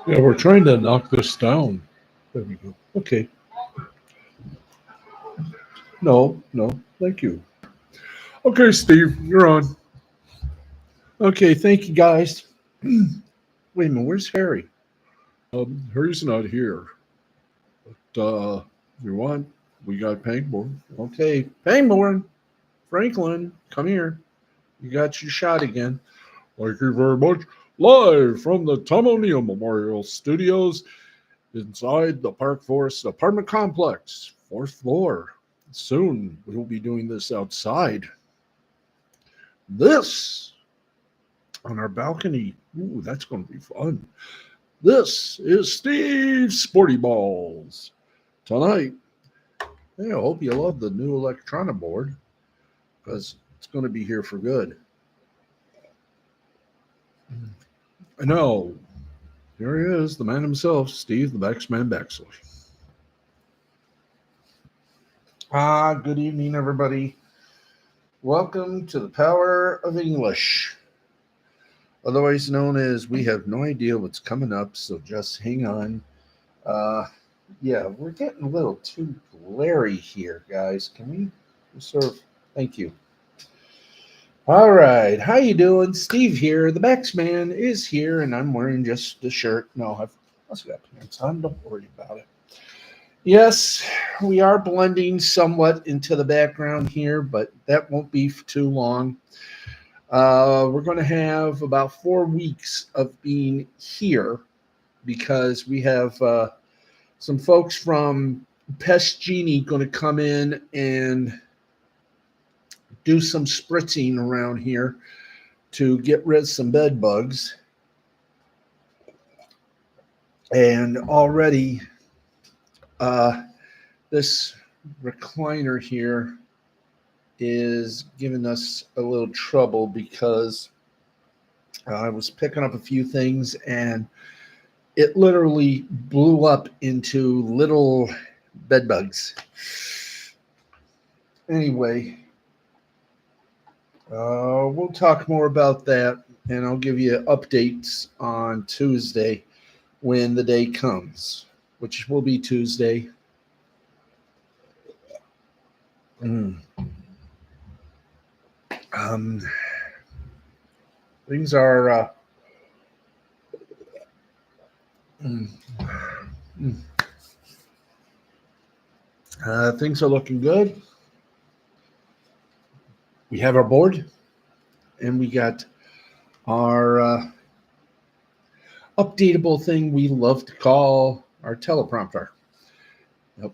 Yeah, we're trying to knock this down. There we go. Okay. No, no, thank you. Okay, Steve, you're on. Okay, thank you, guys. Wait a minute, where's Harry? Harry's not here. But if you want, we got Pangborn. Okay, Pangborn, Franklin, come here. You got your shot again. Thank you very much. Live from the Tom O'Neill Memorial Studios inside the Park Forest apartment complex, fourth floor. Soon we will be doing this outside. This on our balcony. Ooh, that's going to be fun. This is Steve's Sporty Balls. Tonight, hey, I hope you love the new electronic board because it's going to be here for good. I know. Here he is, the man himself, Steve the Baxman Baxley. Good evening, everybody. Welcome to the Power of English, otherwise known as We Have No Idea What's Coming Up, so just hang on. Yeah, we're getting a little too glary here, guys. Can we sort of, thank you. All right, how you doing? Steve here. The Baxman is here, and I'm wearing just the shirt. No, I've also got pants on. Don't worry about it. Yes, we are blending somewhat into the background here, but that won't be for too long. We're going to have about 4 weeks of being here because we have some folks from Pest Genie going to come in and do some spritzing around here to get rid of some bed bugs. And already this recliner here is giving us a little trouble because I was picking up a few things and it literally blew up into little bed bugs. Anyway, we'll talk more about that, and I'll give you updates on Tuesday when the day comes, which will be Tuesday. Things are things are looking good. We have our board, and we got our updatable thing we love to call our teleprompter.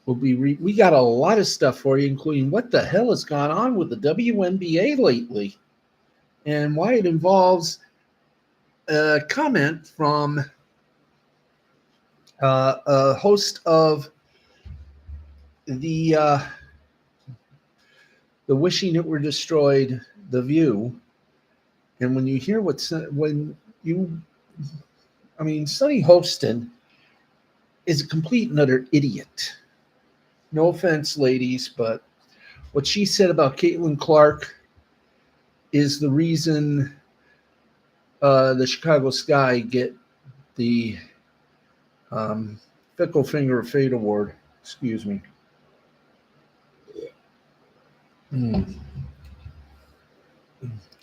We got a lot of stuff for you, including what the hell has gone on with the WNBA lately and why it involves a comment from a host of the Wishing It Were Destroyed, The View. And when you hear Sonny Hostin is a complete and utter idiot. No offense, ladies, but what she said about Caitlin Clark is the reason the Chicago Sky get the Fickle Finger of Fate Award. Excuse me.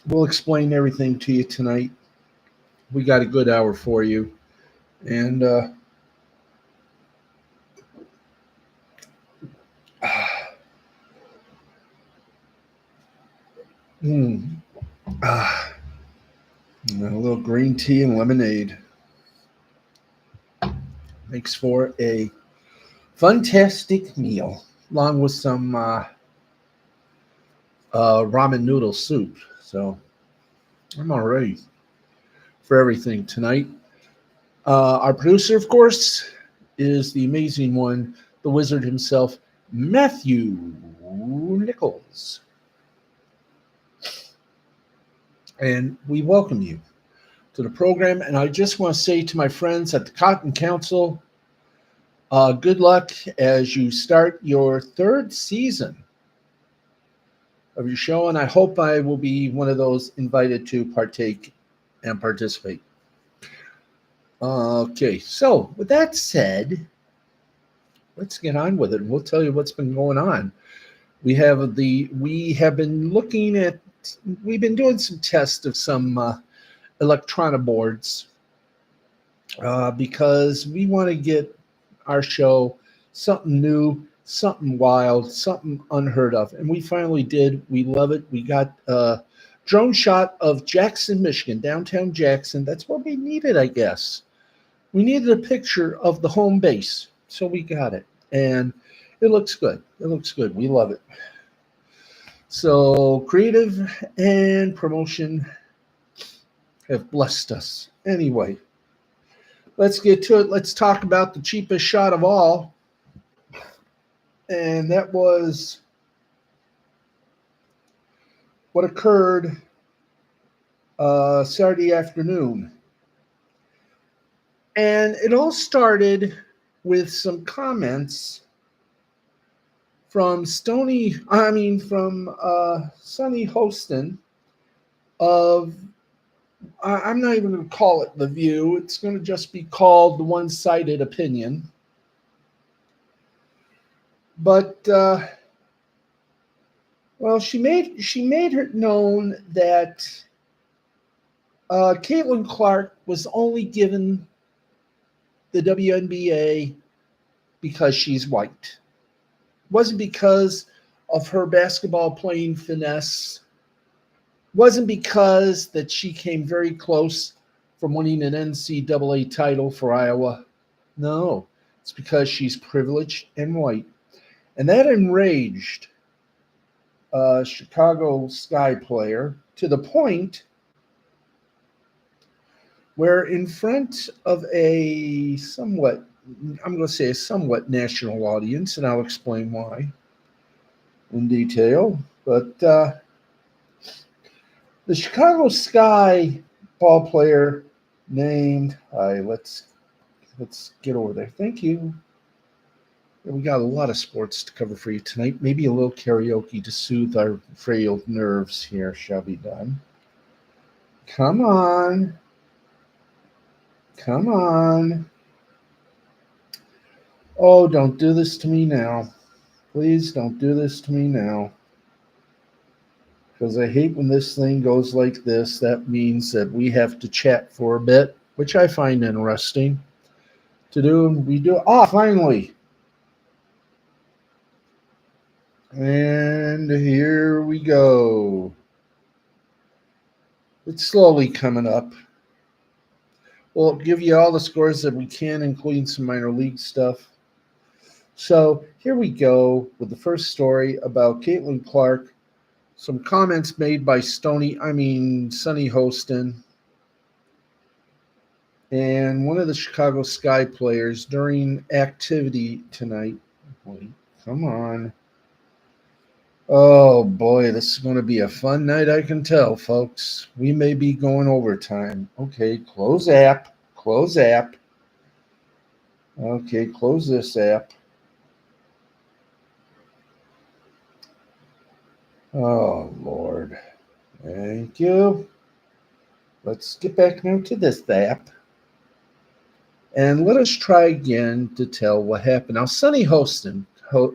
We'll explain everything to you tonight. We got a good hour for you. And a little green tea and lemonade makes for a fantastic meal, along with some ramen noodle soup. So I'm all ready for everything tonight. Our producer, of course, is the amazing one, the wizard himself, Matthew Nichols. And we welcome you to the program. And I just want to say to my friends at the Cotton Council, good luck as you start your 3rd season of your show. And I hope I will be one of those invited to partake and participate. Okay, so with that said, let's get on with it. We'll tell you what's been going on. We have been looking at we've been doing some tests of some electronic boards because we want to get our show something new, something wild, something unheard of, and we finally did. We love it. We got a drone shot of Jackson, Michigan, downtown Jackson. That's what we needed, I guess. We needed a picture of the home base, so we got it, and it looks good. It looks good. We love it. So creative and promotion have blessed us. Anyway, let's get to it. Let's talk about the cheapest shot of all, and that was what occurred Saturday afternoon. And it all started with some comments from Sonny Hostin of, I'm not even going to call it The View. It's going to just be called the one-sided opinion. But, well, she made her known that Caitlin Clark was only given the WNBA because she's white. It wasn't because of her basketball playing finesse. It wasn't because that she came very close from winning an NCAA title for Iowa. No, it's because she's privileged and white. And that enraged a Chicago Sky player to the point where in front of a somewhat, I'm going to say a somewhat national audience, and I'll explain why in detail. But the Chicago Sky ball player named, let's get over there. Thank you. We got a lot of sports to cover for you tonight. Maybe a little karaoke to soothe our frail nerves here shall be done. Come on. Come on. Oh, don't do this to me now. Please don't do this to me now. Because I hate when this thing goes like this. That means that we have to chat for a bit, which I find interesting to do. We do. Ah, finally. And here we go. It's slowly coming up. We'll give you all the scores that we can, including some minor league stuff. So here we go with the first story about Caitlin Clark. Some comments made by Sonny Hostin, and one of the Chicago Sky players during activity tonight. Wait, come on. Oh boy, this is going to be a fun night, I can tell, folks. We may be going overtime. Okay, close app. Close app. Okay, close this app. Oh, Lord. Thank you. Let's get back now to this app. And let us try again to tell what happened. Now, Sonny Hostin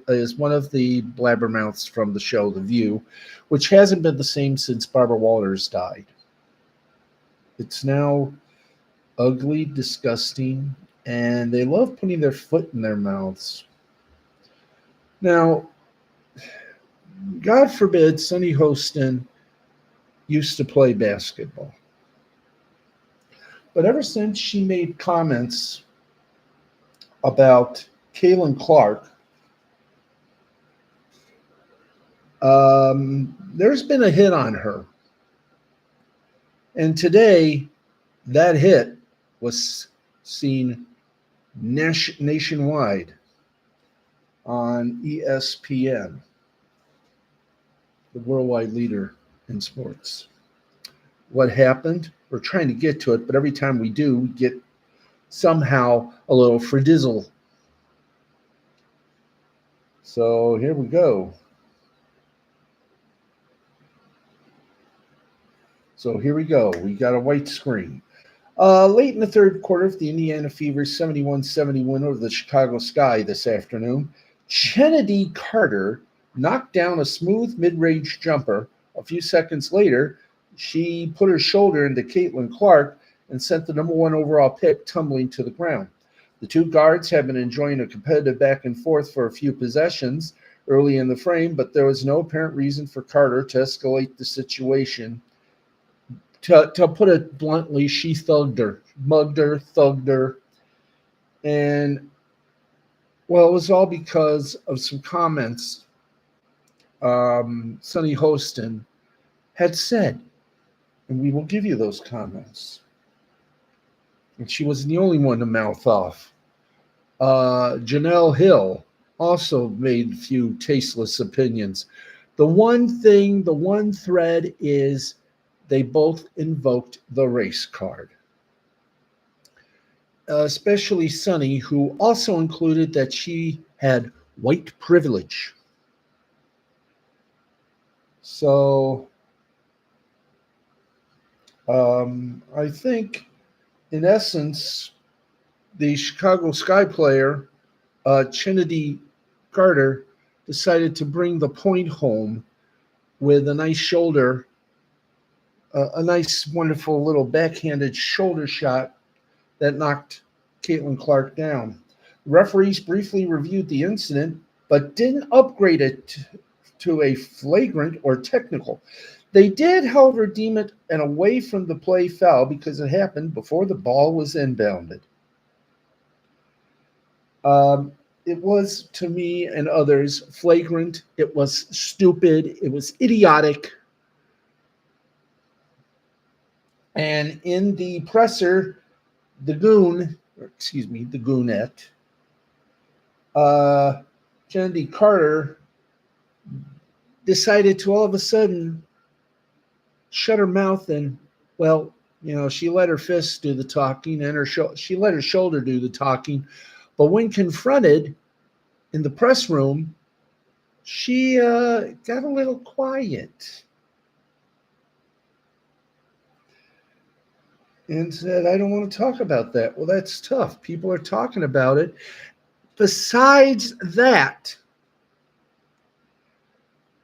is one of the blabbermouths from the show The View, which hasn't been the same since Barbara Walters died. It's now ugly, disgusting, and they love putting their foot in their mouths. Now, God forbid Sonny Hostin used to play basketball. But ever since she made comments about Caitlin Clark, there's been a hit on her. And today, that hit was seen nationwide on ESPN, the worldwide leader in sports. What happened? We're trying to get to it, but every time we do, we get somehow a little fredizzle. So here we go. We got a white screen. Late in the third quarter of the Indiana Fever's 71-70 win over the Chicago Sky this afternoon, Kennedy Carter knocked down a smooth mid-range jumper. A few seconds later, she put her shoulder into Caitlin Clark and sent the number one overall pick tumbling to the ground. The two guards have been enjoying a competitive back and forth for a few possessions early in the frame, but there was no apparent reason for Carter to escalate the situation. To put it bluntly, she thugged her, mugged her, thugged her. And, well, it was all because of some comments Sonny Hostin had said. And we will give you those comments. And she wasn't the only one to mouth off. Janelle Hill also made a few tasteless opinions. The one thread is they both invoked the race card. Especially Sonny, who also included that she had white privilege. So I think, in essence, the Chicago Sky player, Kennedy Carter, decided to bring the point home with a nice shoulder, a nice, wonderful little backhanded shoulder shot that knocked Caitlin Clark down. The referees briefly reviewed the incident, but didn't upgrade it to a flagrant or technical. They did, however, deem it an away from the play foul because it happened before the ball was inbounded. It was, to me and others, flagrant. It was stupid. It was idiotic. And in the presser, the goonette, Kennedy Carter decided to all of a sudden shut her mouth and, well, she let her fists do the talking and she let her shoulder do the talking. But when confronted in the press room, she got a little quiet and said, I don't want to talk about that. Well, that's tough. People are talking about it. Besides that,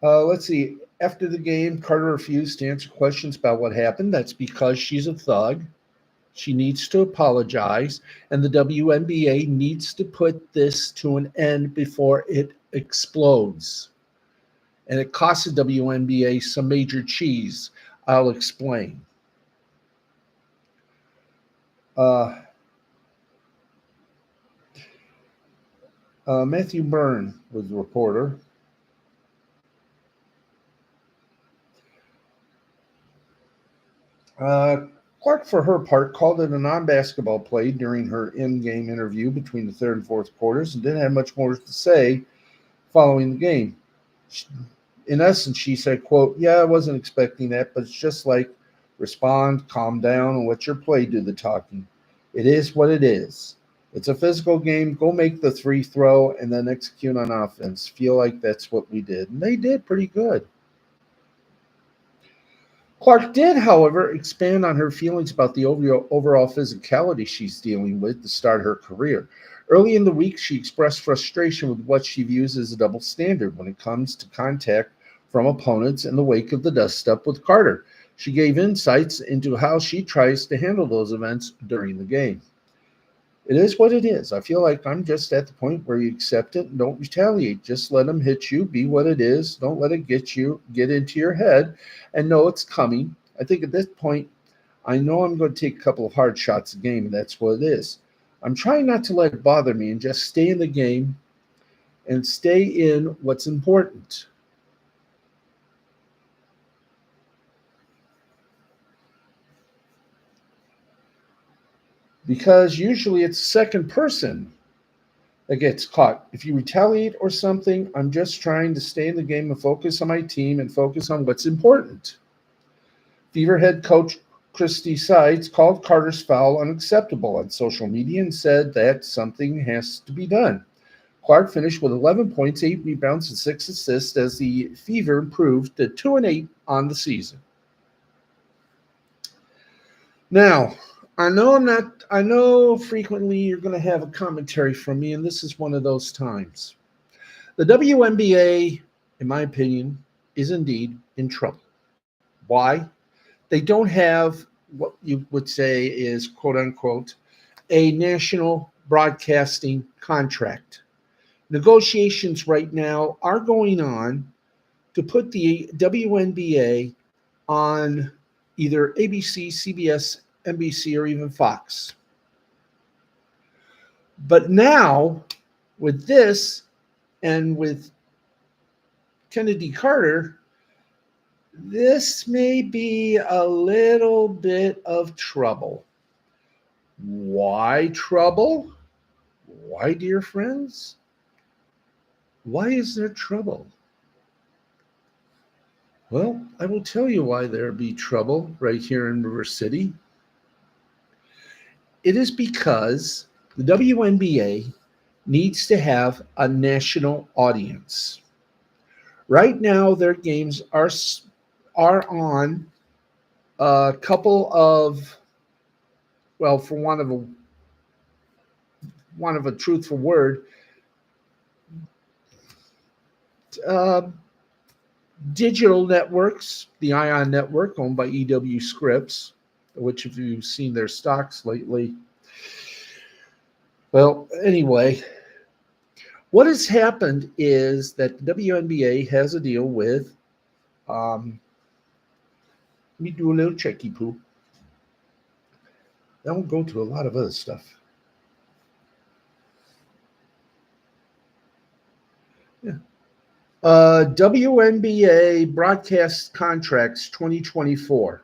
let's see. After the game, Carter refused to answer questions about what happened. That's because she's a thug. She needs to apologize, and the WNBA needs to put this to an end before it explodes. And it costs the WNBA some major cheese. I'll explain. Matthew Byrne was the reporter. Clark, for her part, called it a non-basketball play during her in-game interview between the third and fourth quarters and didn't have much more to say following the game. In essence, she said, quote, yeah, I wasn't expecting that, but it's just like respond, calm down, and let your play do the talking. It is what it is. It's a physical game. Go make the free throw and then execute on offense. Feel like that's what we did. And they did pretty good. Clark did, however, expand on her feelings about the overall physicality she's dealing with to start her career. Early in the week, she expressed frustration with what she views as a double standard when it comes to contact from opponents in the wake of the dust-up with Carter. She gave insights into how she tries to handle those events during the game. It is what it is. I feel like I'm just at the point where you accept it and don't retaliate. Just let them hit you, be what it is. Don't let it get into your head and know it's coming. I think at this point, I know I'm going to take a couple of hard shots a game, and that's what it is. I'm trying not to let it bother me and just stay in the game and stay in what's important. Because usually it's the second person that gets caught. If you retaliate or something, I'm just trying to stay in the game and focus on my team and focus on what's important. Fever head coach Christy Sides called Carter's foul unacceptable on social media and said that something has to be done. Clark finished with 11 points, 8 rebounds, and 6 assists as the Fever improved to 2-8 on the season. Now, I know frequently you're going to have a commentary from me, and this is one of those times. The WNBA, in my opinion, is indeed in trouble. Why? They don't have what you would say is, quote unquote, a national broadcasting contract. Negotiations right now are going on to put the WNBA on either ABC, CBS, NBC, or even Fox. But now, with this and with Kennedy Carter, this may be a little bit of trouble. Why trouble? Why, dear friends? Why is there trouble? Well, I will tell you why there be trouble right here in River City. It is because the WNBA needs to have a national audience. Right now, their games are on a couple of, well, for one of a truthful word, uh, digital networks. The Ion Network, owned by EW Scripps, which if you've seen their stocks lately. Well, anyway, what has happened is that the WNBA has a deal with, let me do a little checky poo. That will go to a lot of other stuff. Yeah. WNBA broadcast contracts 2024.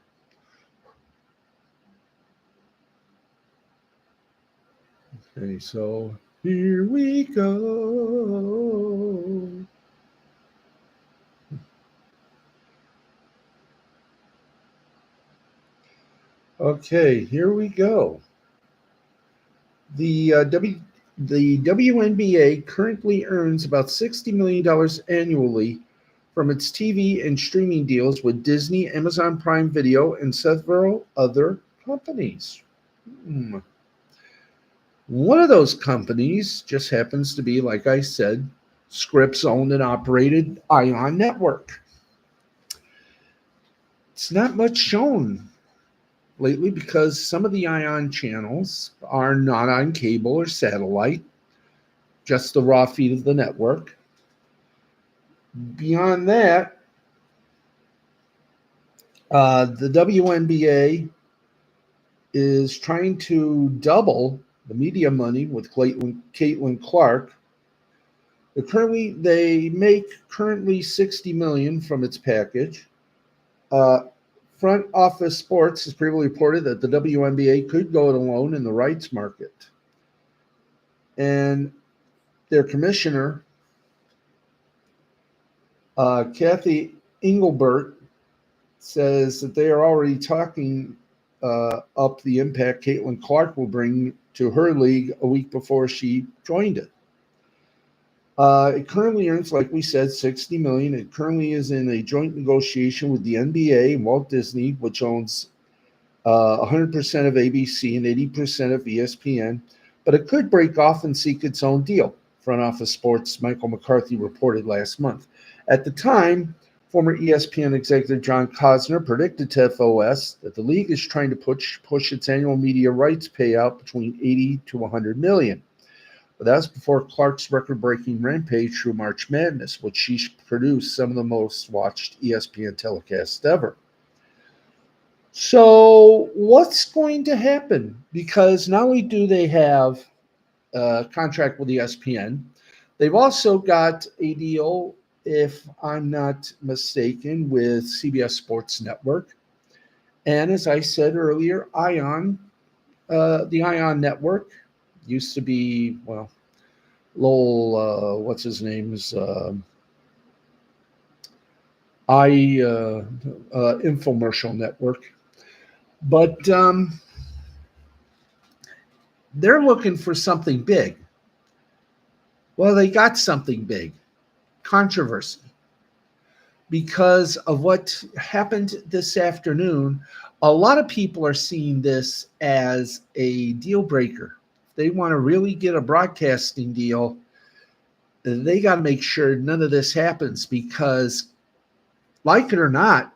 Okay, so here we go. Okay, here we go. The WNBA currently earns about $60 million annually from its TV and streaming deals with Disney, Amazon Prime Video, and several other companies. One of those companies just happens to be, like I said, Scripps owned and operated Ion Network. It's not much shown lately because some of the Ion channels are not on cable or satellite, just the raw feed of the network. Beyond that, the WNBA is trying to double the media money with Caitlin Clark. They make currently $60 million from its package. Front Office Sports has previously reported that the WNBA could go it alone in the rights market. And their commissioner, Kathy Engelbert, says that they are already talking up the impact Caitlin Clark will bring to her league a week before she joined it. It currently earns, like we said, $60 million. It currently is in a joint negotiation with the NBA and Walt Disney, which owns 100% of ABC and 80% of ESPN. But it could break off and seek its own deal, Front Office Sports' Michael McCarthy reported last month. At the time, former ESPN executive John Cosner predicted to FOS that the league is trying to push its annual media rights payout between 80 to 100 million. But that was before Clark's record-breaking rampage through March Madness, which she produced some of the most watched ESPN telecasts ever. So what's going to happen? Because not only do they have a contract with ESPN, they've also got a deal, if I'm not mistaken, with CBS Sports Network. And as I said earlier, Ion, the Ion Network, used to be, well, Lowell, what's his name's infomercial network. But they're looking for something big. Well, they got something big, controversy. Because of what happened this afternoon A lot of people are seeing this as a deal breaker. If they want to really get a broadcasting deal, they got to make sure none of this happens because, like it or not,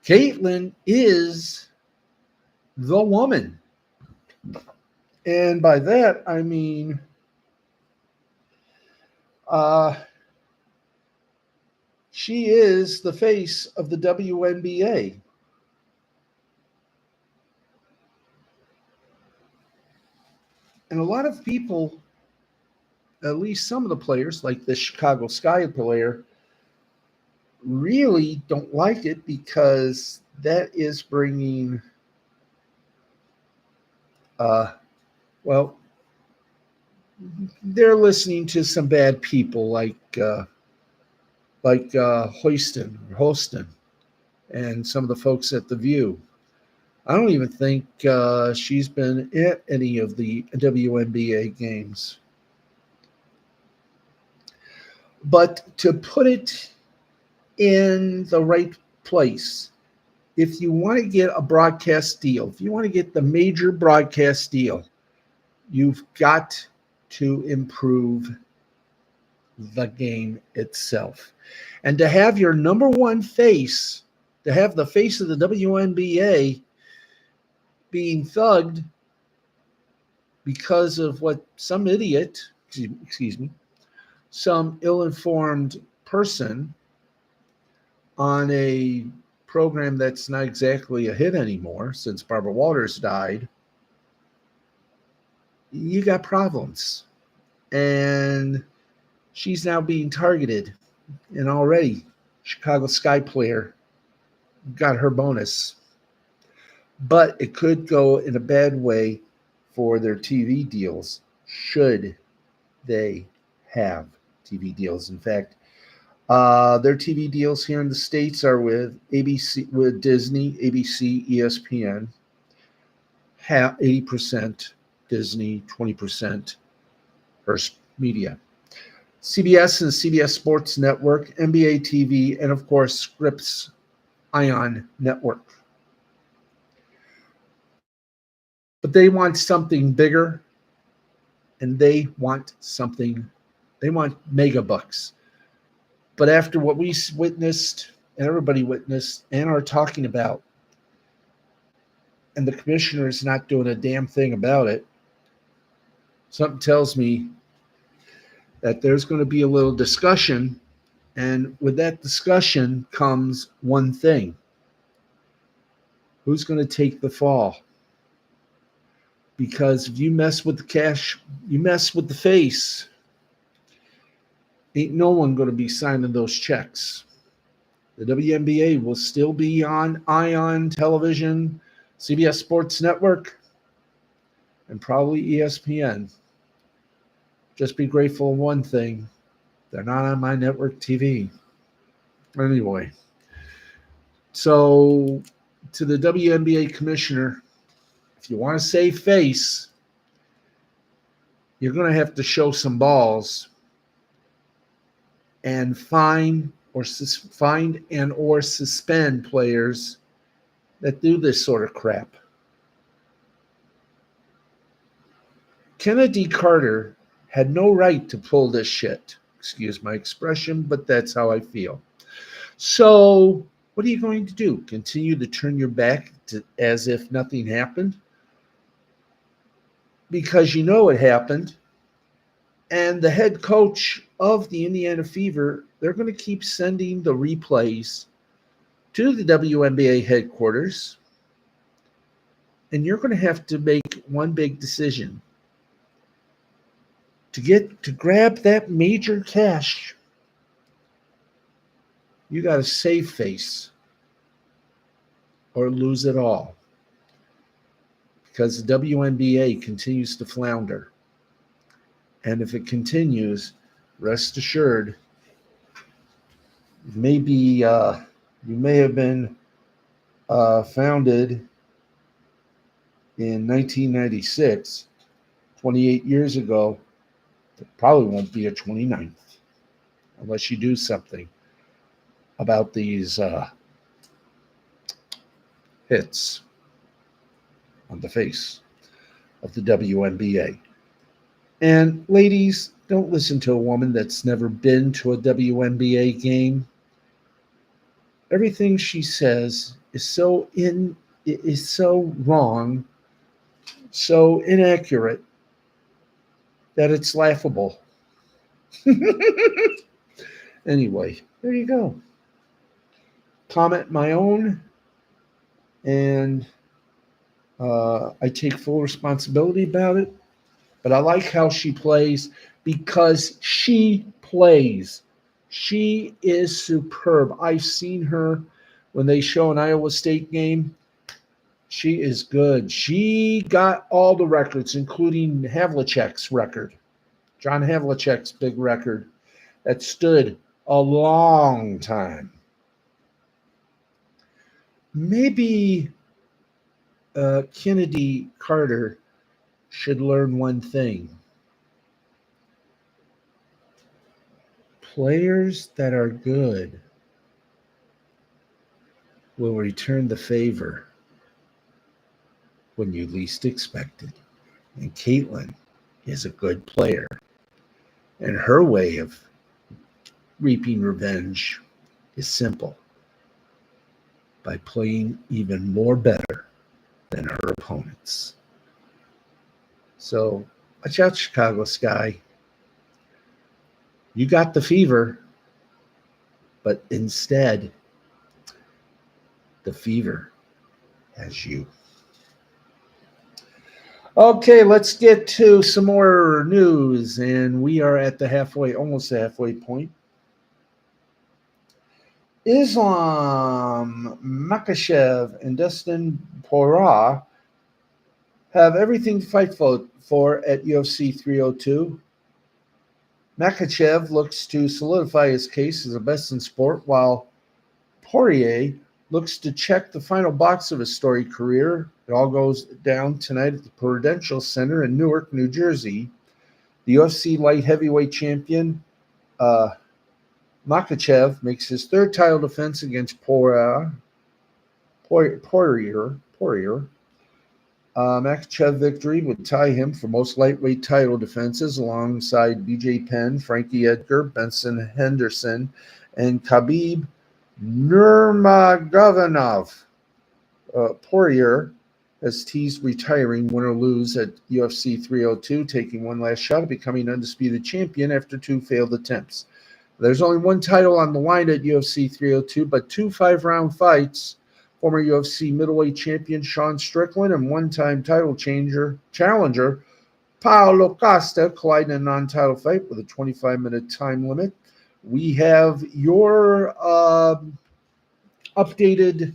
Caitlyn is the woman. And by that, I mean, uh, she is the face of the WNBA. And a lot of people, at least some of the players, like the Chicago Sky player, really don't like it because that is bringing, uh, well, they're listening to some bad people like Holston, and some of the folks at The View. I don't even think she's been at any of the WNBA games. But to put it in the right place, if you want to get a broadcast deal, if you want to get the major broadcast deal, you've got to improve the game itself. And to have your number one face, to have the face of the WNBA being thugged because of what some idiot, excuse me, some ill-informed person on a program that's not exactly a hit anymore since Barbara Walters died, you got problems. And she's now being targeted. And already, Chicago Sky player got her bonus. But it could go in a bad way for their TV deals should they have TV deals. In fact, their TV deals here in the States are with ABC, with Disney, ABC, ESPN, 80% Disney, 20% Hearst Media. CBS and CBS Sports Network, NBA TV, and of course, Scripps Ion Network. But they want something bigger, and they want mega bucks. But after what we witnessed, and everybody witnessed, and are talking about, and the commissioner is not doing a damn thing about it, something tells me that there's going to be a little discussion, and with that discussion comes one thing. Who's going to take the fall? Because if you mess with the cash, you mess with the face, ain't no one going to be signing those checks. The WNBA will still be on Ion Television, CBS Sports Network, and probably ESPN. Just be grateful of one thing. They're not on my network TV. Anyway, so to the WNBA commissioner, if you want to save face, you're going to have to show some balls and find and or suspend players that do this sort of crap. Kennedy Carter had no right to pull this shit. Excuse my expression, but that's how I feel. So what are you going to do? Continue to turn your back as if nothing happened? Because you know it happened. And the head coach of the Indiana Fever, they're going to keep sending the replays to the WNBA headquarters. And you're going to have to make one big decision. To grab that major cash, you got to save face or lose it all. Because the WNBA continues to flounder. And if it continues, rest assured, maybe you may have been founded in 1996, 28 years ago. There probably won't be a 29th unless you do something about these hits on the face of the WNBA. And ladies, don't listen to a woman that's never been to a WNBA game. Everything she says is so wrong, so inaccurate that it's laughable. Anyway, there you go. Comment my own, and I take full responsibility about it. But I like how she plays because she plays. She is superb. I've seen her when they show an Iowa State game. She is good. She got all the records, including Havlicek's record, John Havlicek's big record that stood a long time. Maybe Kennedy Carter should learn one thing. Players that are good will return the favor when you least expect it. And Caitlin is a good player. And her way of reaping revenge is simple: by playing even more better than her opponents. So watch out, Chicago Sky. You got the fever, but instead, the fever has you. Okay, let's get to some more news, and we are at the almost halfway point. Islam Makhachev and Dustin Poirier have everything to fight for at UFC 302. Makhachev looks to solidify his case as the best in sport, while Poirier looks to check the final box of his storied career. It all goes down tonight at the Prudential Center in Newark, New Jersey. The UFC light heavyweight champion, Makhachev, makes his third title defense against Poirier. Makhachev victory would tie him for most lightweight title defenses alongside BJ Penn, Frankie Edgar, Benson Henderson, and Khabib Nurmagomedov. Poirier has teased retiring, win or lose, at UFC 302, taking one last shot at becoming undisputed champion after two failed attempts. There's only one title on the line at UFC 302, but two 5-round fights. Former UFC middleweight champion Sean Strickland and one-time title challenger Paulo Costa collide in a non-title fight with a 25-minute time limit. We have your updated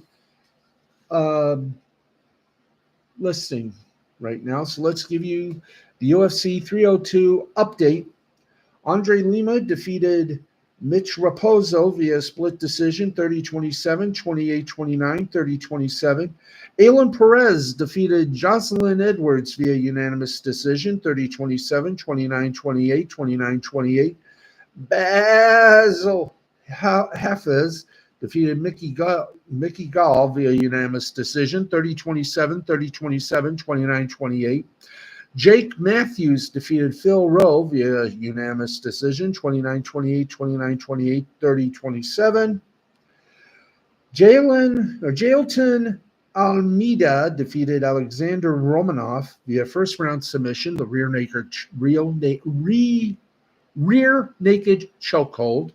listing right now. So let's give you the UFC 302 update. Andre Lima defeated Mitch Raposo via split decision, 30-27, 28-29, 30-27. Aylin Perez defeated Jocelyn Edwards via unanimous decision, 30-27, 29-28, 29-28. Basil Hafez defeated Mickey Gall via unanimous decision, 30-27, 30-27, 29-28. Jake Matthews defeated Phil Rowe via unanimous decision, 29-28, 29-28, 30-27. Jailton Almeida defeated Alexander Romanov via first-round submission, the rear naked chokehold.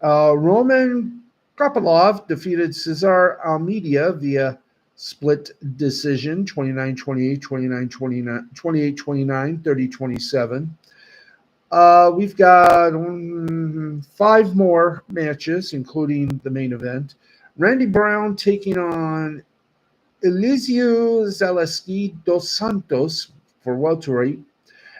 Roman Kopylov defeated Cesar Almeida via split decision, 29-28, 29-29, 28-29, 30-27. We've got 5 more matches, including the main event. Randy Brown taking on Eliseo Zaleski dos Santos for welterweight.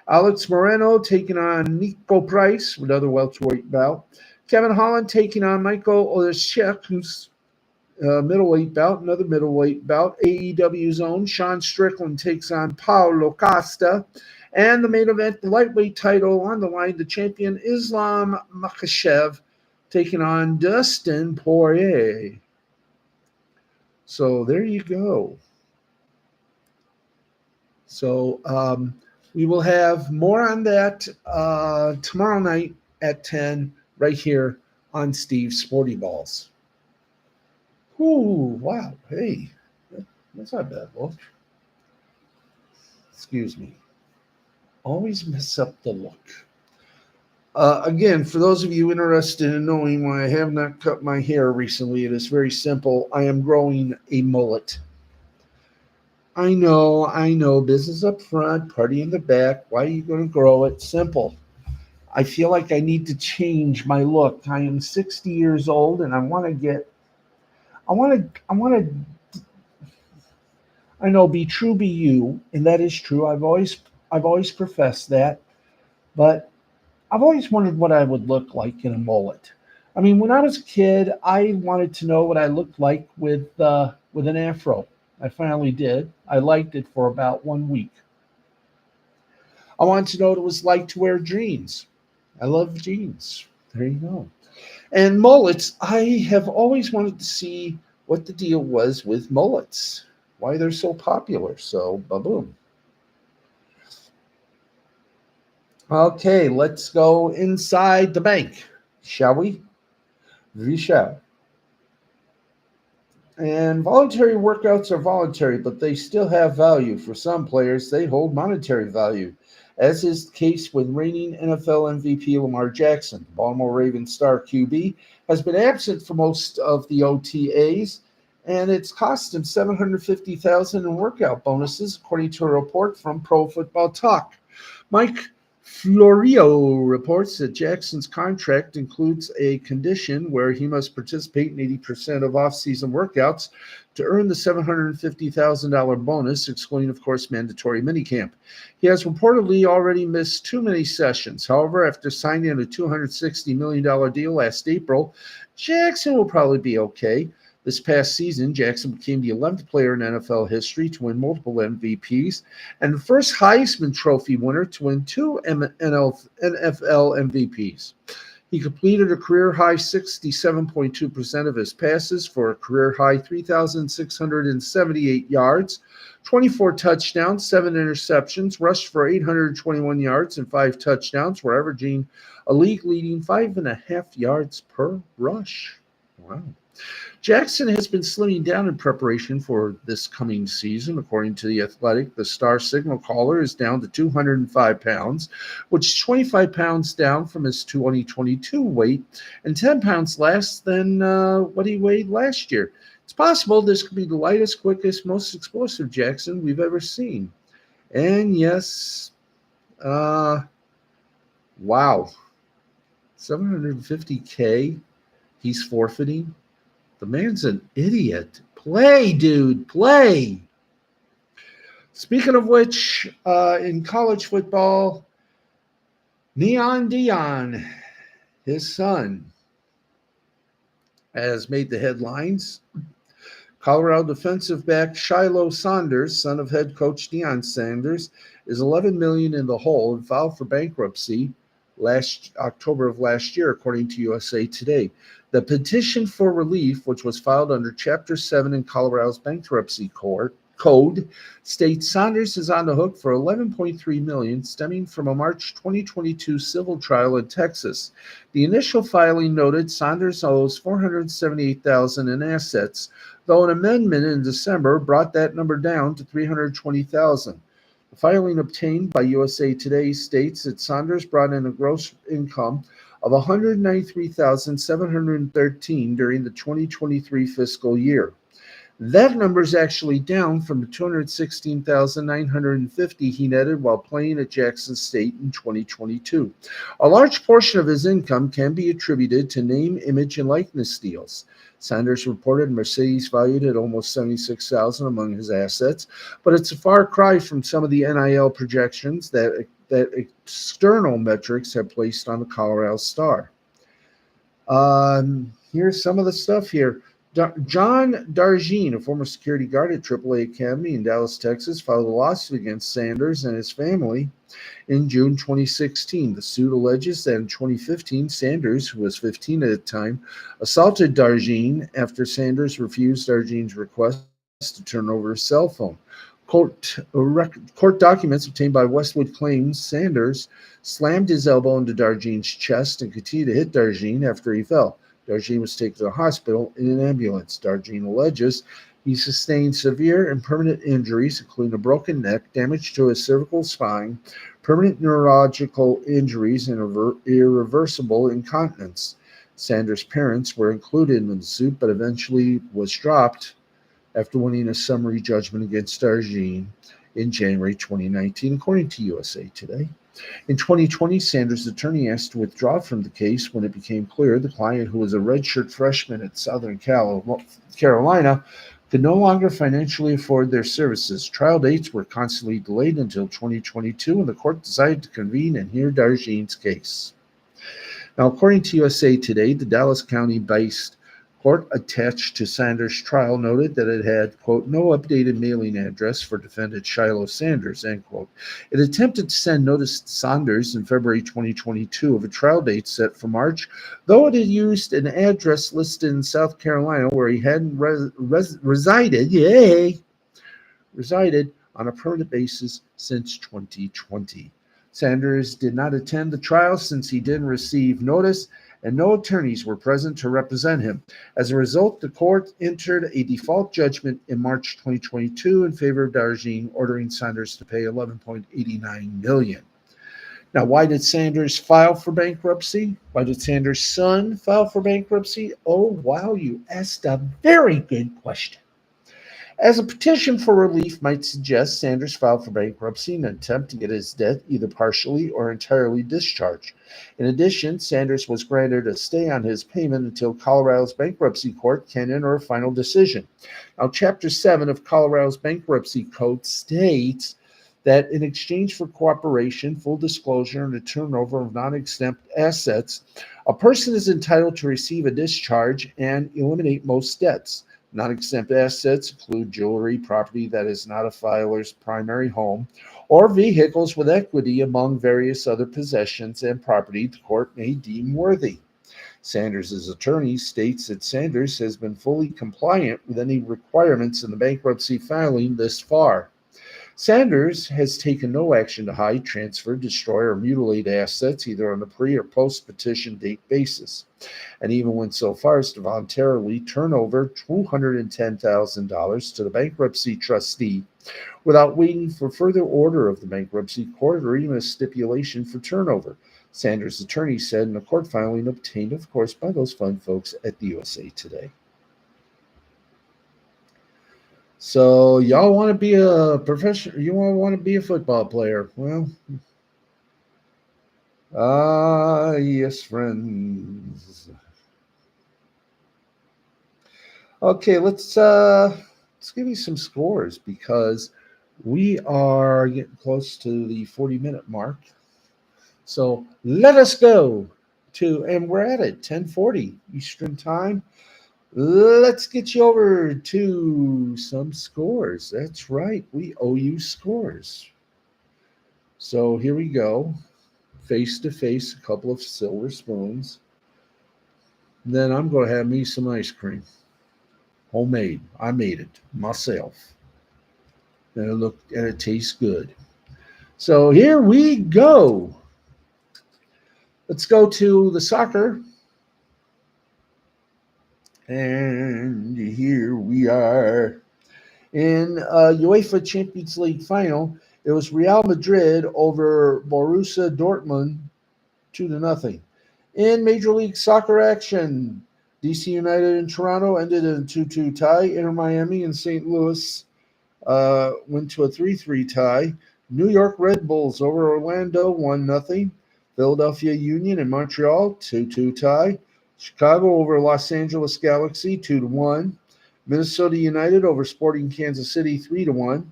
Alex Moreno taking on Nico Price, another welterweight bout. Kevin Holland taking on Michael Oleksiak, who's middleweight bout, another middleweight bout. AEW's own Sean Strickland takes on Paulo Costa. And the main event, the lightweight title on the line, the champion Islam Makhachev taking on Dustin Poirier. So there you go. So we will have more on that tomorrow night at 10 right here on Steve's Sporty Balls. Ooh, wow. Hey, that's not bad, look. Excuse me. Always mess up the look. Again, for those of you interested in knowing why I have not cut my hair recently, it is very simple. I am growing a mullet. I know. Business up front, party in the back. Why are you going to grow it? Simple. I feel like I need to change my look. I am 60 years old and I want to, I know, be true, be you. And that is true. I've always professed that. But I've always wondered what I would look like in a mullet. I mean, when I was a kid, I wanted to know what I looked like with an afro. I finally did. I liked it for about 1 week. I wanted to know what it was like to wear jeans. I love jeans. There you go. And mullets, I have always wanted to see what the deal was with mullets, why they're so popular. So, boom. Okay, let's go inside the bank, shall we? We shall. And voluntary workouts are voluntary, but they still have value. For some players, they hold monetary value, as is the case with reigning NFL MVP Lamar Jackson. The Baltimore Ravens star QB has been absent for most of the OTAs, and it's cost him $750,000 in workout bonuses, according to a report from Pro Football Talk. Mike Florio reports that Jackson's contract includes a condition where he must participate in 80% of off-season workouts to earn the $750,000 bonus, excluding, of course, mandatory minicamp. He has reportedly already missed too many sessions. However, after signing a $260 million deal last April, Jackson will probably be okay. This past season, Jackson became the 11th player in NFL history to win multiple MVPs and the first Heisman Trophy winner to win two NFL MVPs. He completed a career high 67.2% of his passes for a career high 3,678 yards, 24 touchdowns, 7 interceptions, rushed for 821 yards and 5 touchdowns, were averaging a league leading 5.5 yards per rush. Wow. Jackson has been slimming down in preparation for this coming season. According to The Athletic, the star signal caller is down to 205 pounds, which is 25 pounds down from his 2022 weight and 10 pounds less than what he weighed last year. It's possible this could be the lightest, quickest, most explosive Jackson we've ever seen. And yes, wow, 750K he's forfeiting. The man's an idiot. Play, dude, play. Speaking of which, in college football, Neon Dion, his son, has made the headlines. Colorado defensive back Shiloh Saunders, son of head coach Deion Sanders, is $11 million in the hole and filed for bankruptcy last October of last year, according to USA Today. The petition for relief, which was filed under Chapter 7 in Colorado's bankruptcy code, states Saunders is on the hook for $11.3 million, stemming from a March 2022 civil trial in Texas. The initial filing noted Saunders owes $478,000 in assets, though an amendment in December brought that number down to $320,000. The filing obtained by USA Today states that Saunders brought in a gross income of $193,713 during the 2023 fiscal year. That number is actually down from the $216,950 he netted while playing at Jackson State in 2022. A large portion of his income can be attributed to name, image, and likeness deals. Sanders reported Mercedes valued at almost $76,000 among his assets, but it's a far cry from some of the NIL projections that external metrics have placed on the Colorado Star. Here's some of the stuff here. John Darjean, a former security guard at AAA Academy in Dallas, Texas, filed a lawsuit against Sanders and his family In June 2016, the suit alleges that in 2015, Sanders, who was 15 at the time, assaulted Darjean after Sanders refused Darjean's request to turn over his cell phone. Court documents obtained by Westwood claims Sanders slammed his elbow into Darjean's chest and continued to hit Darjean after he fell. Darjean was taken to the hospital in an ambulance. Darjean alleges he sustained severe and permanent injuries, including a broken neck, damage to his cervical spine, permanent neurological injuries, and irreversible incontinence. Sanders' parents were included in the suit, but eventually was dropped after winning a summary judgment against Darjean in January 2019, according to USA Today. In 2020, Sanders' attorney asked to withdraw from the case when it became clear the client, who was a redshirt freshman at Southern Carolina, could no longer financially afford their services. Trial dates were constantly delayed until 2022, and the court decided to convene and hear Darjean's case. Now, according to USA Today, the Dallas County-based court attached to Sanders' trial noted that it had, quote, no updated mailing address for defendant Shiloh Sanders, end quote. It attempted to send notice to Sanders in February 2022 of a trial date set for March, though it had used an address listed in South Carolina where he hadn't resided on a permanent basis since 2020. Sanders did not attend the trial since he didn't receive notice, and no attorneys were present to represent him. As a result, the court entered a default judgment in March 2022 in favor of Darjean, ordering Sanders to pay $11.89 million. Now, why did Sanders file for bankruptcy? Why did Sanders' son file for bankruptcy? Oh, wow, you asked a very good question. As a petition for relief might suggest, Sanders filed for bankruptcy in an attempt to get his debt either partially or entirely discharged. In addition, Sanders was granted a stay on his payment until Colorado's bankruptcy court can enter a final decision. Now, Chapter 7 of Colorado's bankruptcy code states that in exchange for cooperation, full disclosure, and the turnover of non-exempt assets, a person is entitled to receive a discharge and eliminate most debts. Non-exempt assets include jewelry, property that is not a filer's primary home, or vehicles with equity among various other possessions and property the court may deem worthy. Sanders' attorney states that Sanders has been fully compliant with any requirements in the bankruptcy filing this far. Sanders has taken no action to hide, transfer, destroy, or mutilate assets either on a pre- or post-petition date basis, and even went so far as to voluntarily turn over $210,000 to the bankruptcy trustee without waiting for further order of the bankruptcy court or even a stipulation for turnover. Sanders' attorney said in a court filing obtained, of course, by those fine folks at the USA Today. So y'all want to be a professional? You want to be a football player? Well, yes, friends. Okay, let's give you some scores because we are getting close to the 40-minute mark. So let us go and we're at it, 10:40 Eastern Time. Let's get you over to some scores. That's right. We owe you scores. So here we go. Face to face, a couple of silver spoons. Then I'm going to have me some ice cream. Homemade. I made it myself. And it tastes good. So here we go. Let's go to the soccer. And here we are. In UEFA Champions League final, it was Real Madrid over Borussia Dortmund 2-0. In Major League Soccer action, DC United and Toronto ended in a 2-2 tie. Inter Miami and St. Louis went to a 3-3 tie. New York Red Bulls over Orlando 1-0. Philadelphia Union and Montreal 2-2 tie. Chicago over Los Angeles Galaxy 2-1. Minnesota United over Sporting Kansas City 3-1.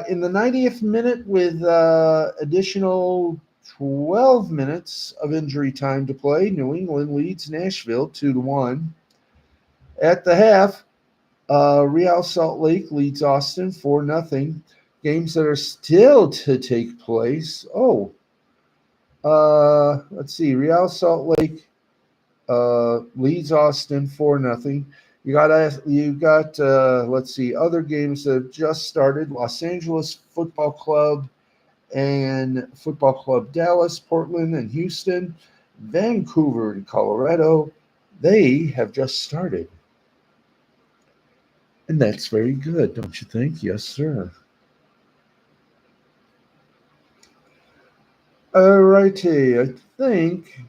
In the 90th minute, with additional 12 minutes of injury time to play, New England leads Nashville 2-1. At the half, Real Salt Lake leads Austin 4-0. Games that are still to take place. Let's see. Real Salt Lake leads Austin 4-0. You got let's see, other games that have just started. Los Angeles Football Club and Football Club Dallas, Portland and Houston, Vancouver and Colorado. They have just started. And that's very good, don't you think? Yes, sir. All righty, I think.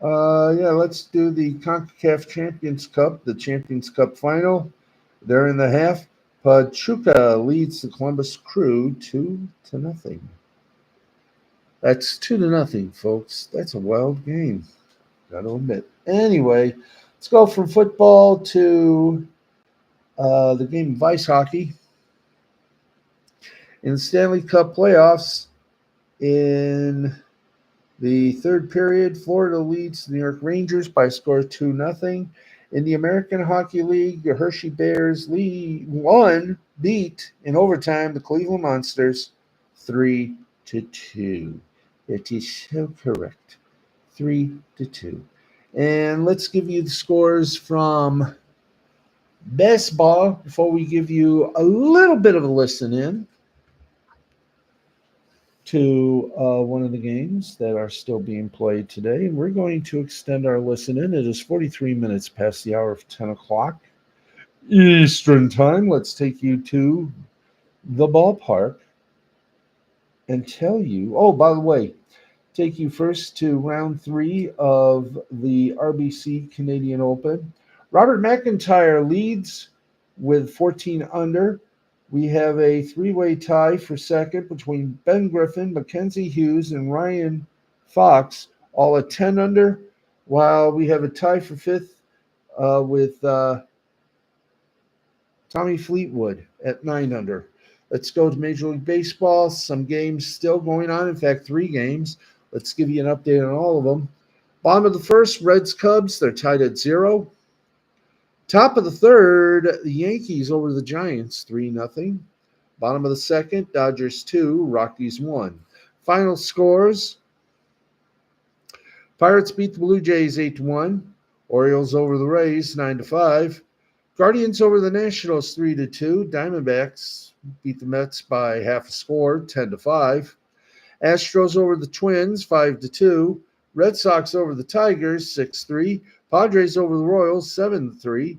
Yeah, let's do the CONCACAF Champions Cup, the Champions Cup final. They're in the half. Pachuca leads the Columbus Crew 2-0. That's 2-0, folks. That's a wild game, gotta admit. Anyway, let's go from football to the game of ice hockey. In the Stanley Cup playoffs, in the third period, Florida leads the New York Rangers by a score of 2-0. In the American Hockey League, the Hershey Bears beat in overtime the Cleveland Monsters 3-2. It is so correct. 3-2. And let's give you the scores from baseball before we give you a little bit of a listen in to one of the games that are still being played today. And we're going to extend our listen in. It is 43 minutes past the hour of 10 o'clock Eastern Time. Let's take you to the ballpark and tell you. Oh, by the way, take you first to round 3 of the RBC Canadian Open. Robert McIntyre leads with 14 under. We have a three-way tie for second between Ben Griffin, Mackenzie Hughes, and Ryan Fox, all at 10 under, while we have a tie for fifth with Tommy Fleetwood at 9 under. Let's go to Major League Baseball. Some games still going on. In fact, 3 games. Let's give you an update on all of them. Bottom of the first, Reds Cubs. They're tied at 0. Top of the third, the Yankees over the Giants 3-0. Bottom of the second, Dodgers 2, Rockies 1. Final scores: Pirates beat the Blue Jays 8-1. Orioles over the Rays 9-5. Guardians over the Nationals 3-2. Diamondbacks beat the Mets by half a score, 10-5. Astros over the Twins 5-2. Red Sox over the Tigers 6-3. Padres over the Royals 7-3.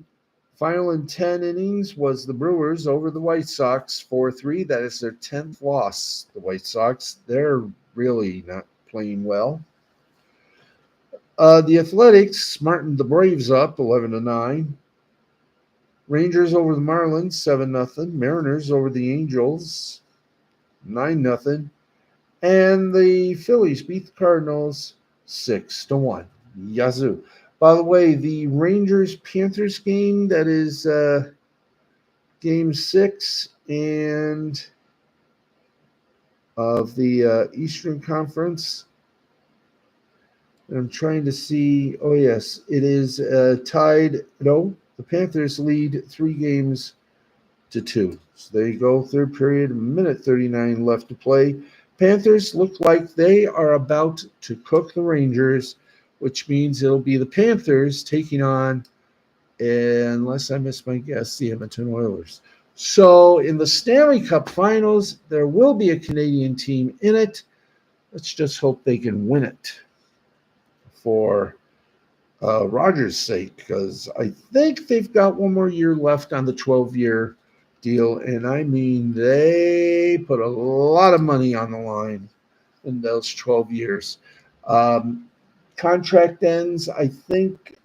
Final in 10 innings was the Brewers over the White Sox 4-3. That is their 10th loss. The White Sox, they're really not playing well. The Athletics smartened the Braves up 11-9. Rangers over the Marlins 7-0. Mariners over the Angels 9-0. And the Phillies beat the Cardinals 6-1. Yazoo. By the way, the Rangers-Panthers game, that is game 6 and of the Eastern Conference. I'm trying to see. Oh, yes, it is tied. No, the Panthers lead 3-2. So there you go. Third period, minute 39 left to play. Panthers look like they are about to cook the Rangers, which means it'll be the Panthers taking on, unless I miss my guess, the Edmonton Oilers. So in the Stanley Cup Finals, there will be a Canadian team in it. Let's just hope they can win it for Rogers' sake, because I think they've got one more year left on the 12-year deal, and I mean they put a lot of money on the line in those 12 years. Contract ends, I think,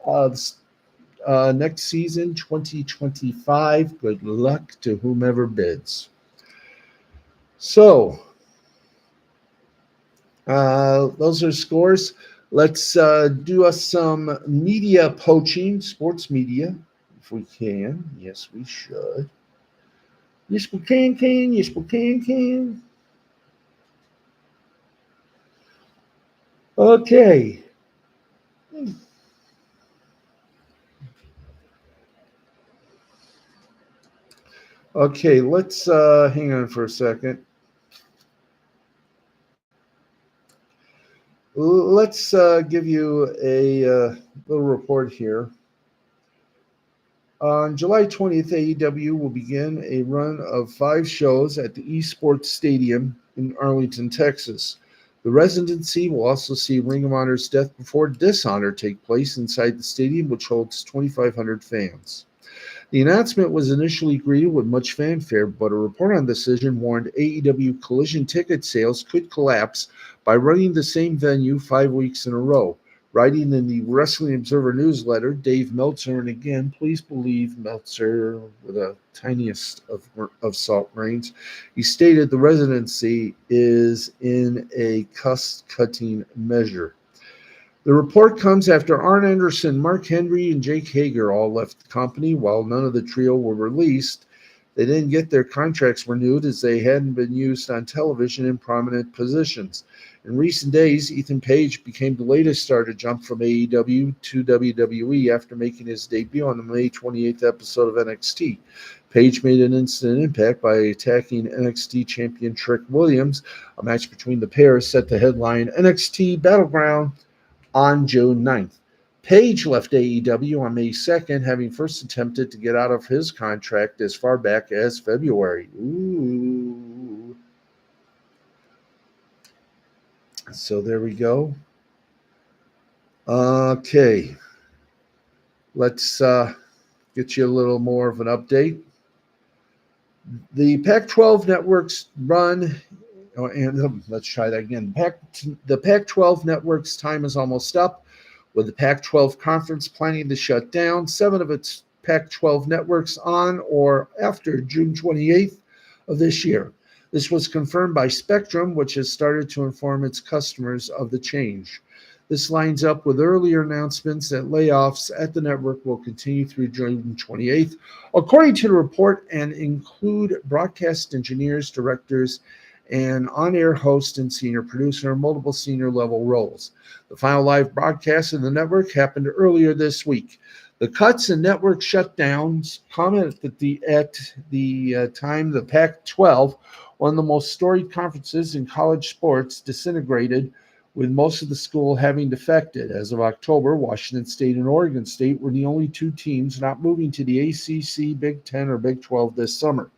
next season, 2025. Good luck to whomever bids. So, those are scores. Let's do us some media poaching, sports media, if we can. Yes, we should. Yes, we can. Yes, we can. Okay. Okay, let's hang on for a second. Let's give you a little report here. On July 20th, AEW will begin a run of 5 shows at the Esports Stadium in Arlington, Texas. The residency will also see Ring of Honor's Death Before Dishonor take place inside the stadium, which holds 2,500 fans. The announcement was initially greeted with much fanfare, but a report on the decision warned AEW Collision ticket sales could collapse by running the same venue 5 weeks in a row. Writing in the Wrestling Observer newsletter, Dave Meltzer, and again, please believe Meltzer with the tiniest of salt grains, he stated the residency is in a cost-cutting measure. The report comes after Arn Anderson, Mark Henry, and Jake Hager all left the company. While none of the trio were released, they didn't get their contracts renewed as they hadn't been used on television in prominent positions. In recent days, Ethan Page became the latest star to jump from AEW to WWE after making his debut on the May 28th episode of NXT. Page made an instant impact by attacking NXT champion Trick Williams. A match between the pair set to headline NXT Battleground on June 9th. Page left AEW on May 2nd, having first attempted to get out of his contract as far back as February. Ooh. So there we go. Okay. Let's get you a little more of an update. The Pac-12 networks run, and let's try that again. The Pac-12 network's time is almost up, with the Pac-12 conference planning to shut down 7 of its Pac-12 networks on or after June 28th of this year. This was confirmed by Spectrum, which has started to inform its customers of the change. This lines up with earlier announcements that layoffs at the network will continue through June 28th, according to the report, and include broadcast engineers, directors, and on-air host and senior producer, multiple senior-level roles. The final live broadcast of the network happened earlier this week. The cuts and network shutdowns come at the time the Pac-12, one of the most storied conferences in college sports, disintegrated, with most of the school having defected. As of October, Washington State and Oregon State were the only 2 teams not moving to the ACC, Big Ten, or Big 12 this summer.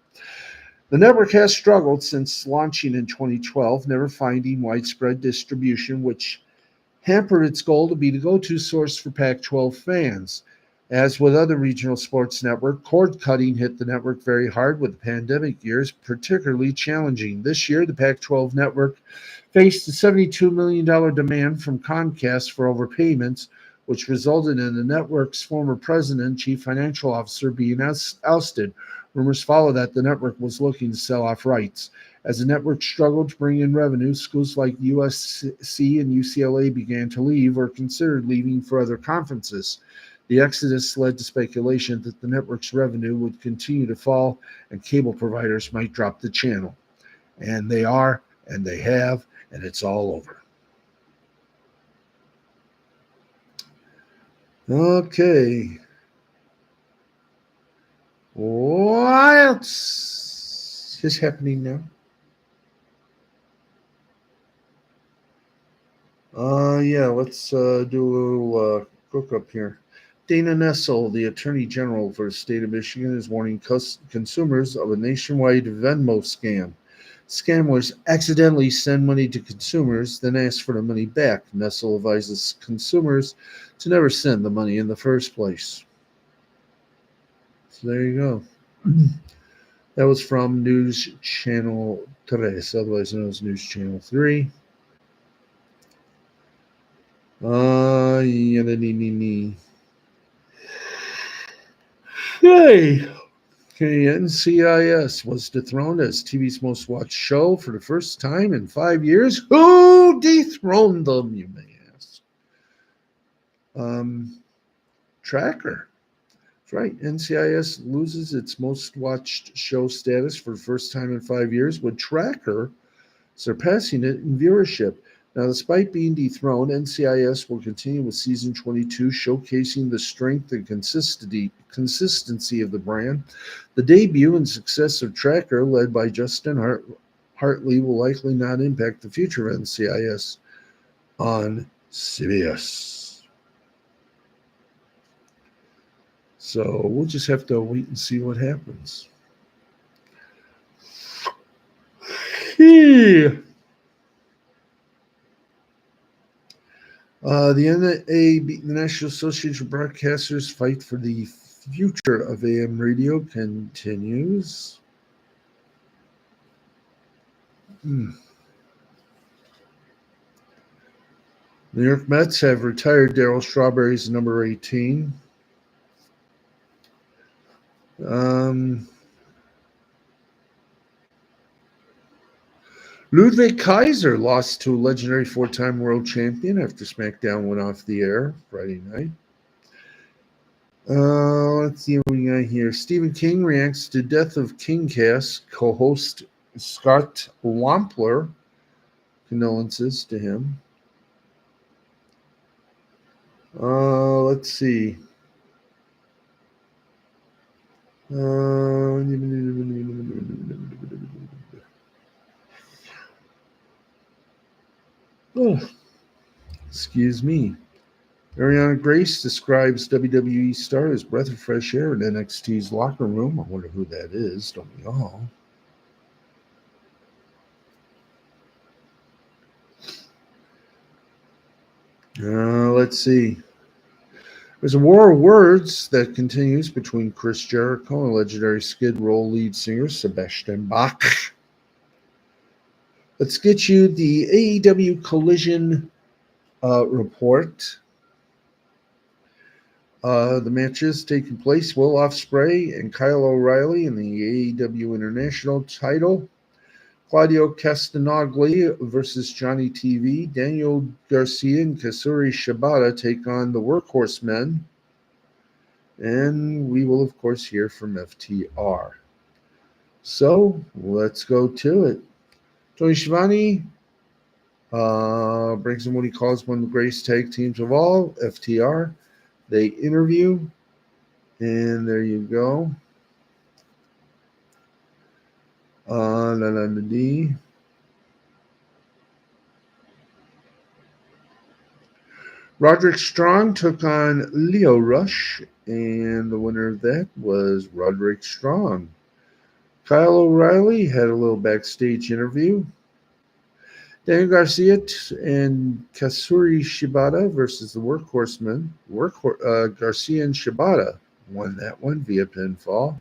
The network has struggled since launching in 2012, never finding widespread distribution, which hampered its goal to be the go-to source for Pac-12 fans. As with other regional sports networks, cord cutting hit the network very hard, with the pandemic years particularly challenging. This year, the Pac-12 network faced a $72 million demand from Comcast for overpayments, which resulted in the network's former president and chief financial officer being ousted. Rumors followed that the network was looking to sell off rights. As the network struggled to bring in revenue, schools like USC and UCLA began to leave or considered leaving for other conferences. The exodus led to speculation that the network's revenue would continue to fall and cable providers might drop the channel. And they are, and they have, and it's all over. Okay. What else is happening now? Let's do a little cook up here. Dana Nessel, the Attorney General for the state of Michigan, is warning consumers of a nationwide Venmo scam. Scammers accidentally send money to consumers, then ask for the money back. Nessel advises consumers to never send the money in the first place. So there you go. That was from News Channel 3, otherwise known as News Channel 3. Hey. Okay, NCIS was dethroned as TV's most watched show for the first time in 5 years. Who dethroned them, you may ask? Tracker. That's right. NCIS loses its most watched show status for the first time in 5 years, with Tracker surpassing it in viewership. Now, despite being dethroned, NCIS will continue with season 22, showcasing the strength and consistency of the brand. The debut and success of Tracker, led by Justin Hartley, will likely not impact the future of NCIS on CBS. So we'll just have to wait and see what happens. The National Association of Broadcasters fight for the future of AM radio continues. New York Mets have retired Darryl Strawberry's number 18. Ludwig Kaiser lost to a legendary four-time world champion after SmackDown went off the air Friday night. Let's see what we got here. Stephen King reacts to death of KingCast co-host Scott Wampler. Condolences to him. Let's see. Excuse me. Ariana Grace describes WWE star as breath of fresh air in NXT's locker room. I wonder who that is, don't we all? Let's see. There's a war of words that continues between Chris Jericho and legendary Skid Row lead singer Sebastian Bach. Let's get you the AEW Collision report. The matches taking place: Will Ospreay and Kyle O'Reilly in the AEW International title. Claudio Castagnoli versus Johnny TV. Daniel Garcia and Katsuyori Shibata take on the Workhorsemen. And we will, of course, hear from FTR. So, let's go to it. Tony Schiavone brings in what he calls one of the greatest tag teams of all, FTR. They interview, and there you go. Roderick Strong took on Leo Rush, and the winner of that was Roderick Strong. Kyle O'Reilly had a little backstage interview. Daniel Garcia and Katsuyori Shibata versus the Workhorsemen. Garcia and Shibata won that one via pinfall.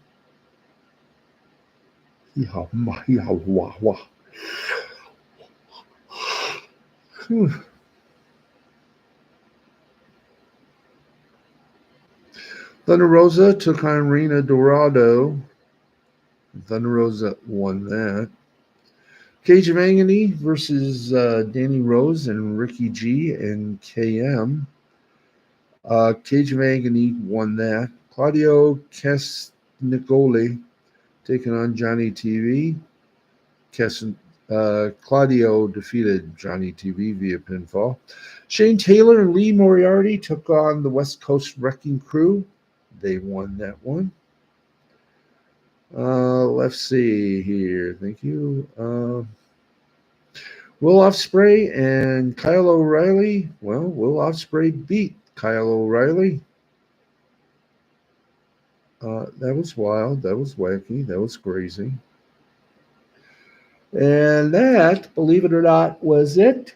Thunder Rosa took on Reina Dorado. Thunder Rosa won that. Cage of Agony versus Danny Rose and Ricky G and KM. Cage of Agony won that. Claudio Castagnoli taking on Johnny TV. Claudio defeated Johnny TV via pinfall. Shane Taylor and Lee Moriarty took on the West Coast Wrecking Crew. They won that one. Let's see here. Thank you. Will Ospreay and Kyle O'Reilly. Well, Will Ospreay beat Kyle O'Reilly. That was wild. That was wacky. That was crazy. And that, believe it or not, was it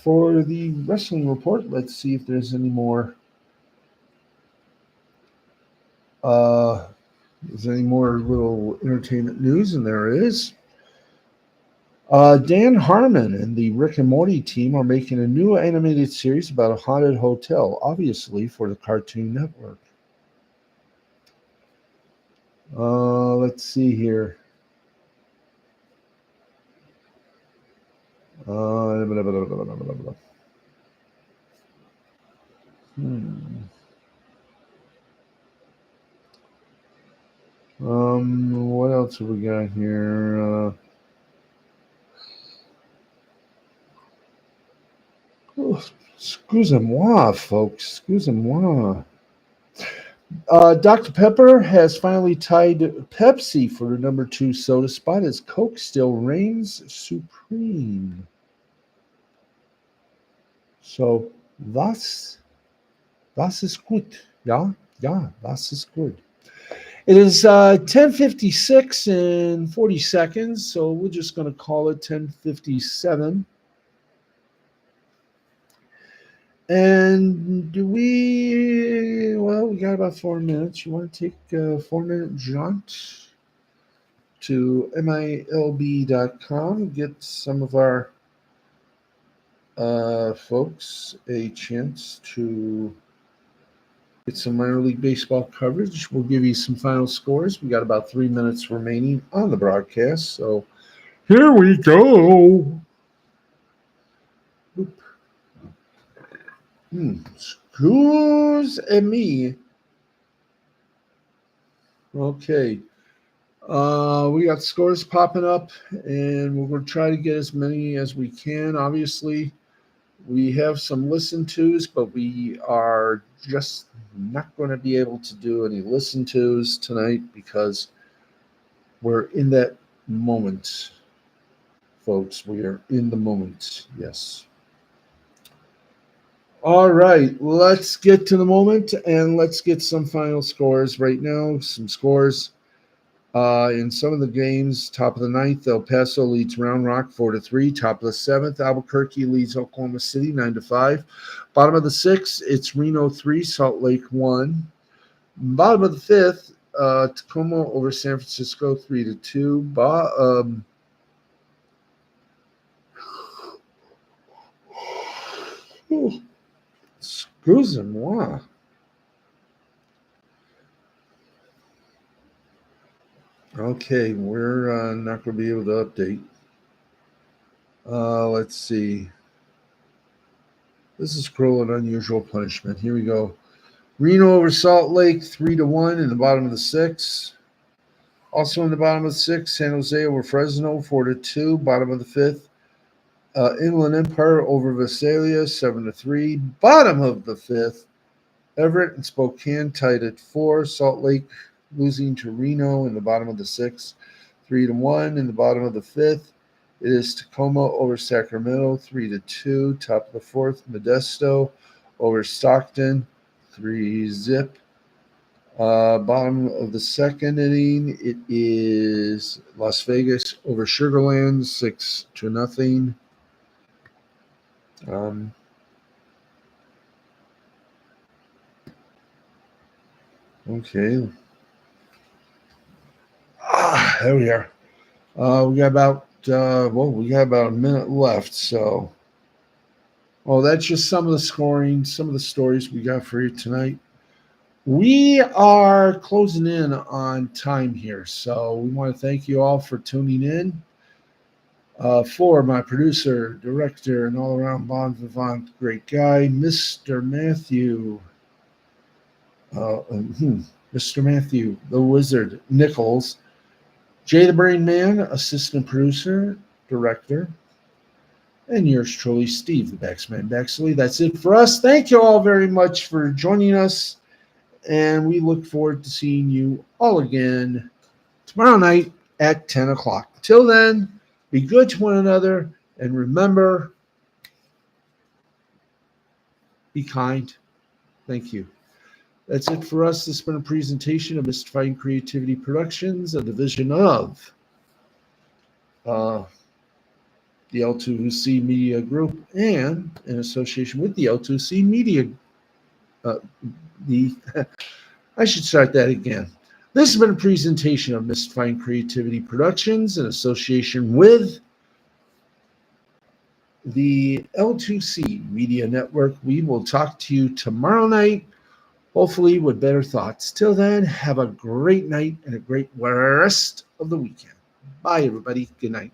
for the wrestling report. Let's see if there's any more. There's any more little entertainment news, and there is. Dan Harmon and the Rick and Morty team are making a new animated series about a haunted hotel, obviously for the Cartoon Network. Let's see here. What else have we got here? Excusez-moi, folks. Excusez-moi. Dr. Pepper has finally tied Pepsi for the number 2 soda spot as Coke still reigns supreme. So, das ist gut. Yeah, das ist good. It is 10:56 and 40 seconds, so we're just going to call it 10:57. And we got about 4 minutes. You want to take a 4-minute jaunt to milb.com, get some of our folks a chance to get some minor league baseball coverage. We'll give you some final scores. We got about 3 minutes remaining on the broadcast, so here we go. Boop. Excuse me. Okay. We got scores popping up, and we're going to try to get as many as we can. Obviously, we have some listen-tos, but we are just not going to be able to do any listen-tos tonight because we're in that moment, folks. We are in the moment, yes. All right, let's get to the moment, and let's get some final scores right now. Some scores. In some of the games, top of the ninth, El Paso leads Round Rock 4-3. Top of the seventh, Albuquerque leads Oklahoma City 9-5. Bottom of the sixth, it's Reno 3, Salt Lake 1. Bottom of the fifth, Tacoma over San Francisco 3-2. Excusez-moi. Okay, we're not going to be able to update. Let's see. This is cruel and unusual punishment. Here we go. Reno over Salt Lake 3-1 in the bottom of the sixth. Also in the bottom of the sixth, San Jose over Fresno 4-2. Bottom of the fifth, Inland Empire over Visalia 7-3. Bottom of the fifth, Everett and Spokane tied at 4. Salt Lake losing to Reno in the bottom of the sixth, 3-1. In the bottom of the fifth, it is Tacoma over Sacramento, 3-2. Top of the fourth, Modesto over Stockton, 3-0. Bottom of the second inning, it is Las Vegas over Sugarland, 6-0. Okay. There we are. We got about a minute left. So, that's just some of the scoring, some of the stories we got for you tonight. We are closing in on time here, so we want to thank you all for tuning in. For my producer, director, and all-around bon vivant great guy, Mr. Matthew. Mr. Matthew, the Wizard Nichols. Jay the Brain Man, assistant producer, director. And yours truly, Steve, the Backsman Baxley. That's it for us. Thank you all very much for joining us. And we look forward to seeing you all again tomorrow night at 10 o'clock. Till then, be good to one another. And remember, be kind. Thank you. That's it for us. This has been a presentation of Mystifying Creativity Productions, a division of the L2C Media Group, and in association with the L2C Media. I should start that again. This has been a presentation of Mystifying Creativity Productions in association with the L2C Media Network. We will talk to you tomorrow night, hopefully with better thoughts. Till then, have a great night and a great rest of the weekend. Bye, everybody. Good night.